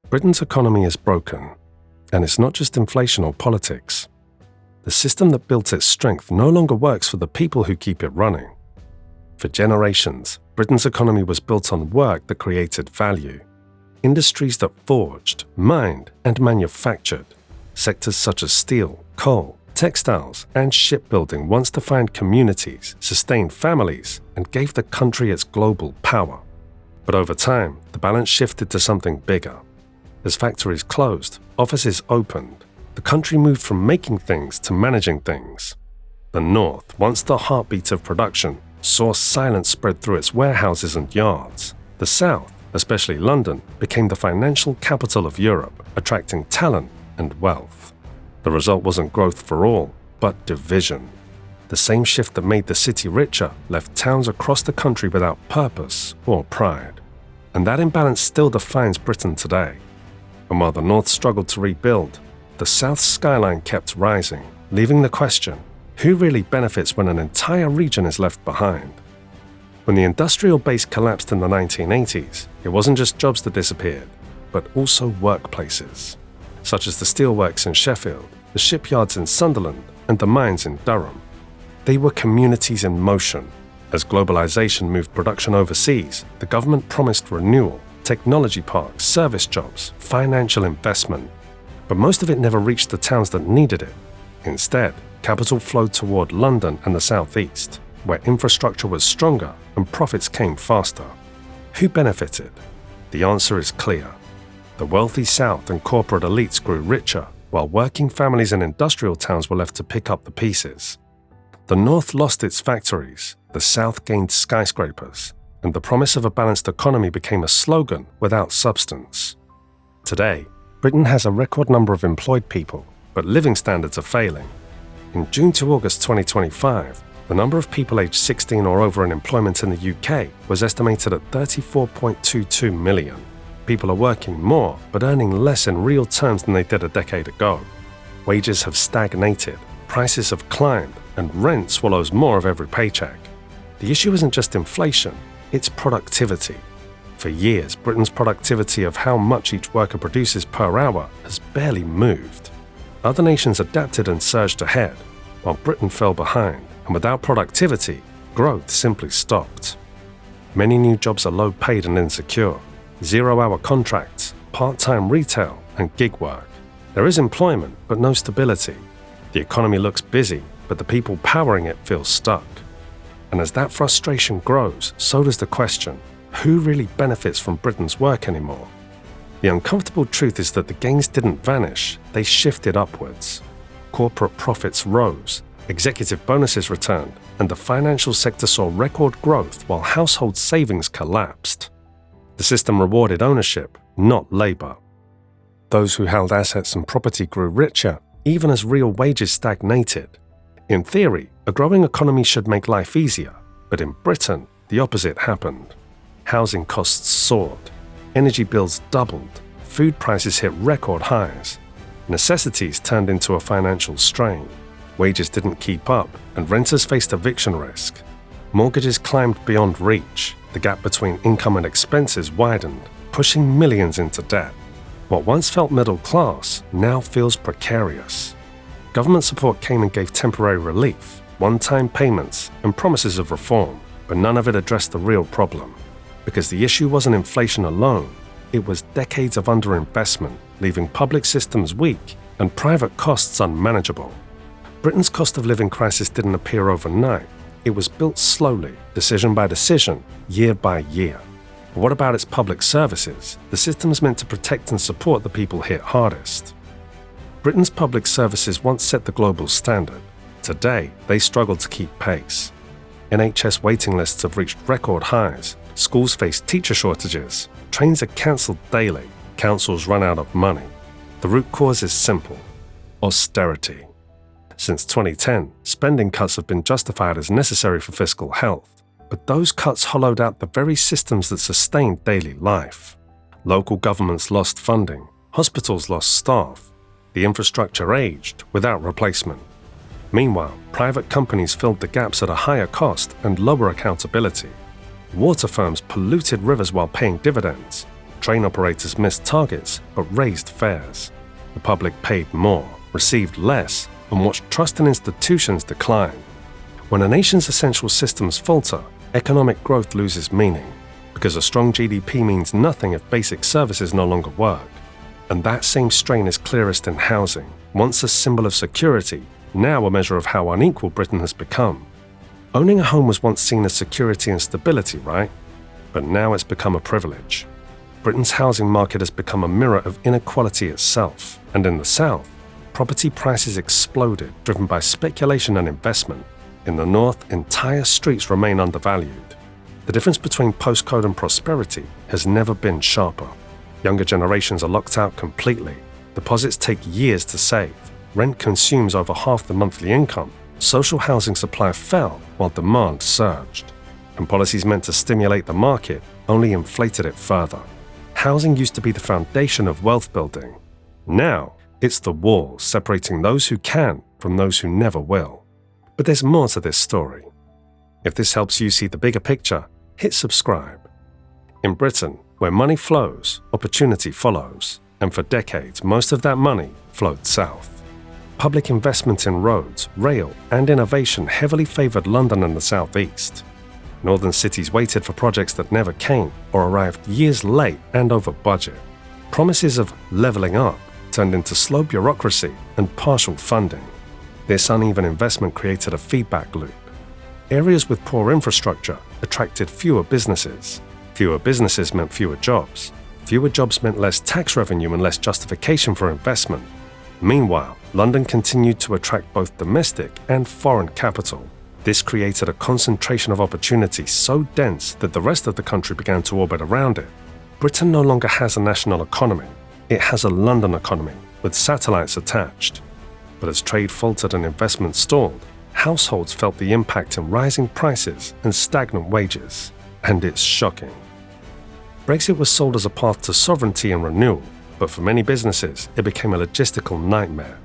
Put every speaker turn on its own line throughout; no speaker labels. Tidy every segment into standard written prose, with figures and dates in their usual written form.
Britain's economy is broken, and it's not just inflation or politics. The system that built its strength no longer works for the people who keep it running. For generations, Britain's economy was built on work that created value. Industries that forged, mined, and manufactured. Sectors such as steel, coal, textiles, and shipbuilding once defined communities, sustained families, and gave the country its global power. But over time, the balance shifted to something bigger. As factories closed, offices opened, the country moved from making things to managing things. The North, once the heartbeat of production, saw silence spread through its warehouses and yards. The South, especially London, became the financial capital of Europe, attracting talent and wealth. The result wasn't growth for all, but division. The same shift that made the city richer left towns across the country without purpose or pride. And that imbalance still defines Britain today. And while the North struggled to rebuild, the South's skyline kept rising, leaving the question, who really benefits when an entire region is left behind? When the industrial base collapsed in the 1980s, it wasn't just jobs that disappeared, but also workplaces, such as the steelworks in Sheffield, the shipyards in Sunderland, and the mines in Durham. They were communities in motion. As globalization moved production overseas, the government promised renewal, technology parks, service jobs, financial investment. But most of it never reached the towns that needed it. Instead, capital flowed toward London and the southeast, where infrastructure was stronger and profits came faster. Who benefited? The answer is clear. The wealthy South and corporate elites grew richer, while working families and industrial towns were left to pick up the pieces. The North lost its factories, the South gained skyscrapers, and the promise of a balanced economy became a slogan without substance. Today, Britain has a record number of employed people, but living standards are failing. In June to August 2025, the number of people aged 16 or over in employment in the UK was estimated at 34.22 million. People are working more, but earning less in real terms than they did a decade ago. Wages have stagnated, prices have climbed, and rent swallows more of every paycheck. The issue isn't just inflation, it's productivity. For years, Britain's productivity of how much each worker produces per hour has barely moved. Other nations adapted and surged ahead, while Britain fell behind, and without productivity, growth simply stopped. Many new jobs are low-paid and insecure, zero-hour contracts, part-time retail, and gig work. There is employment, but no stability. The economy looks busy, but the people powering it feel stuck. And as that frustration grows, so does the question, who really benefits from Britain's work anymore? The uncomfortable truth is that the gains didn't vanish, they shifted upwards. Corporate profits rose, executive bonuses returned, and the financial sector saw record growth while household savings collapsed. The system rewarded ownership, not labor. Those who held assets and property grew richer, even as real wages stagnated. In theory, a growing economy should make life easier, but in Britain, the opposite happened. Housing costs soared, energy bills doubled, food prices hit record highs, necessities turned into a financial strain, wages didn't keep up, and renters faced eviction risk. Mortgages climbed beyond reach, the gap between income and expenses widened, pushing millions into debt. What once felt middle class now feels precarious. Government support came and gave temporary relief, one-time payments, and promises of reform, but none of it addressed the real problem. Because the issue wasn't inflation alone, it was decades of underinvestment, leaving public systems weak and private costs unmanageable. Britain's cost of living crisis didn't appear overnight. It was built slowly, decision by decision, year by year. But what about its public services, the systems meant to protect and support the people hit hardest? Britain's public services once set the global standard. Today, they struggle to keep pace. NHS waiting lists have reached record highs, schools face teacher shortages, trains are cancelled daily, councils run out of money. The root cause is simple: austerity. Since 2010, spending cuts have been justified as necessary for fiscal health, but those cuts hollowed out the very systems that sustained daily life. Local governments lost funding, hospitals lost staff, the infrastructure aged without replacement. Meanwhile, private companies filled the gaps at a higher cost and lower accountability. Water firms polluted rivers while paying dividends. Train operators missed targets but raised fares. The public paid more, received less, and watched trust in institutions decline. When a nation's essential systems falter, economic growth loses meaning, because a strong GDP means nothing if basic services no longer work. And that same strain is clearest in housing, once a symbol of security, now a measure of how unequal Britain has become. Owning a home was once seen as security and stability, right? But now it's become a privilege. Britain's housing market has become a mirror of inequality itself, and in the South, property prices exploded, driven by speculation and investment. In the North, entire streets remain undervalued. The difference between postcode and prosperity has never been sharper. Younger generations are locked out completely. Deposits take years to save. Rent consumes over half the monthly income. Social housing supply fell while demand surged. And policies meant to stimulate the market only inflated it further. Housing used to be the foundation of wealth building. Now, it's the wall separating those who can from those who never will. But there's more to this story. If this helps you see the bigger picture, hit subscribe. In Britain, where money flows, opportunity follows, and for decades most of that money flowed south. Public investment in roads, rail, and innovation heavily favoured London and the southeast. Northern cities waited for projects that never came or arrived years late and over budget. Promises of levelling up turned into slow bureaucracy and partial funding. This uneven investment created a feedback loop. Areas with poor infrastructure attracted fewer businesses. Fewer businesses meant fewer jobs. Fewer jobs meant less tax revenue and less justification for investment. Meanwhile, London continued to attract both domestic and foreign capital. This created a concentration of opportunity so dense that the rest of the country began to orbit around it. Britain no longer has a national economy. It has a London economy, with satellites attached. But as trade faltered and investment stalled, households felt the impact in rising prices and stagnant wages. And it's shocking. Brexit was sold as a path to sovereignty and renewal, but for many businesses, it became a logistical nightmare.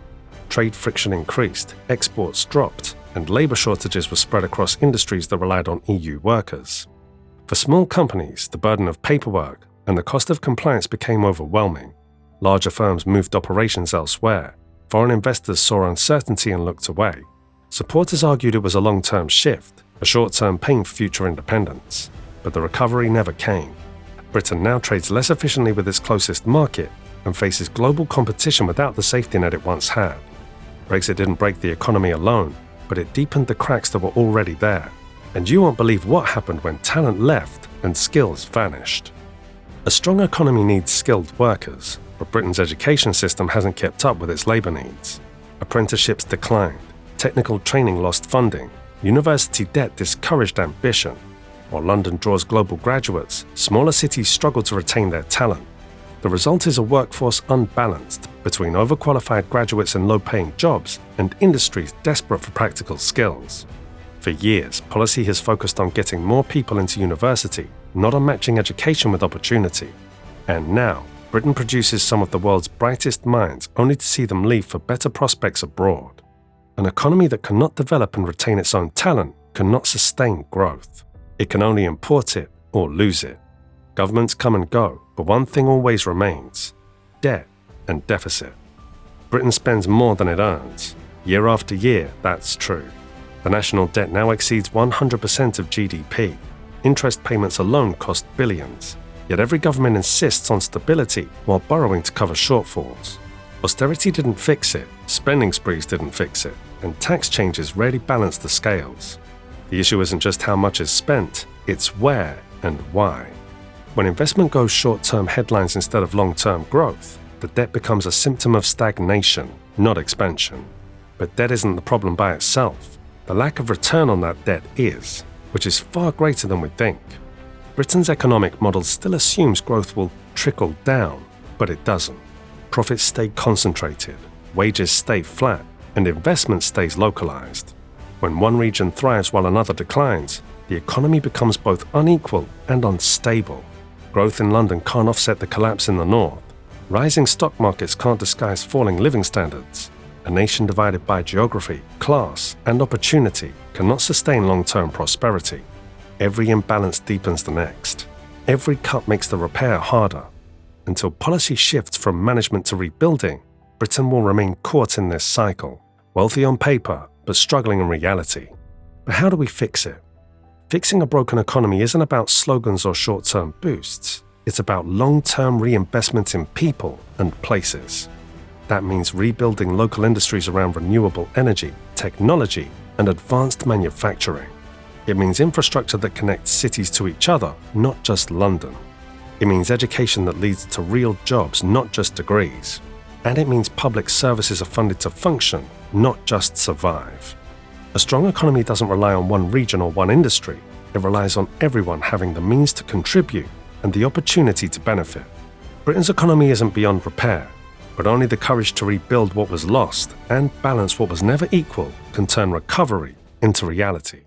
Trade friction increased, exports dropped, and labour shortages were spread across industries that relied on EU workers. For small companies, the burden of paperwork and the cost of compliance became overwhelming. Larger firms moved operations elsewhere. Foreign investors saw uncertainty and looked away. Supporters argued it was a long-term shift, a short-term pain for future independence. But the recovery never came. Britain now trades less efficiently with its closest market and faces global competition without the safety net it once had. Brexit didn't break the economy alone, but it deepened the cracks that were already there. And you won't believe what happened when talent left and skills vanished. A strong economy needs skilled workers, but Britain's education system hasn't kept up with its labour needs. Apprenticeships declined, technical training lost funding, university debt discouraged ambition. While London draws global graduates, smaller cities struggle to retain their talent. The result is a workforce unbalanced between overqualified graduates in low-paying jobs and industries desperate for practical skills. For years, policy has focused on getting more people into university, not on matching education with opportunity. And now, Britain produces some of the world's brightest minds only to see them leave for better prospects abroad. An economy that cannot develop and retain its own talent cannot sustain growth. It can only import it or lose it. Governments come and go, but one thing always remains: debt and deficit. Britain spends more than it earns. Year after year, that's true. The national debt now exceeds 100% of GDP. Interest payments alone cost billions. Yet every government insists on stability while borrowing to cover shortfalls. Austerity didn't fix it, spending sprees didn't fix it, and tax changes rarely balance the scales. The issue isn't just how much is spent, it's where and why. When investment goes short-term headlines instead of long-term growth, the debt becomes a symptom of stagnation, not expansion. But debt isn't the problem by itself. The lack of return on that debt is, which is far greater than we think. Britain's economic model still assumes growth will trickle down, but it doesn't. Profits stay concentrated, wages stay flat, and investment stays localized. When one region thrives while another declines, the economy becomes both unequal and unstable. Growth in London can't offset the collapse in the north. Rising stock markets can't disguise falling living standards. A nation divided by geography, class, and opportunity cannot sustain long-term prosperity. Every imbalance deepens the next. Every cut makes the repair harder. Until policy shifts from management to rebuilding, Britain will remain caught in this cycle, wealthy on paper, but struggling in reality. But how do we fix it? Fixing a broken economy isn't about slogans or short-term boosts. It's about long-term reinvestment in people and places. That means rebuilding local industries around renewable energy, technology, and advanced manufacturing. It means infrastructure that connects cities to each other, not just London. It means education that leads to real jobs, not just degrees. And it means public services are funded to function, not just survive. A strong economy doesn't rely on one region or one industry. It relies on everyone having the means to contribute and the opportunity to benefit. Britain's economy isn't beyond repair, but only the courage to rebuild what was lost and balance what was never equal can turn recovery into reality.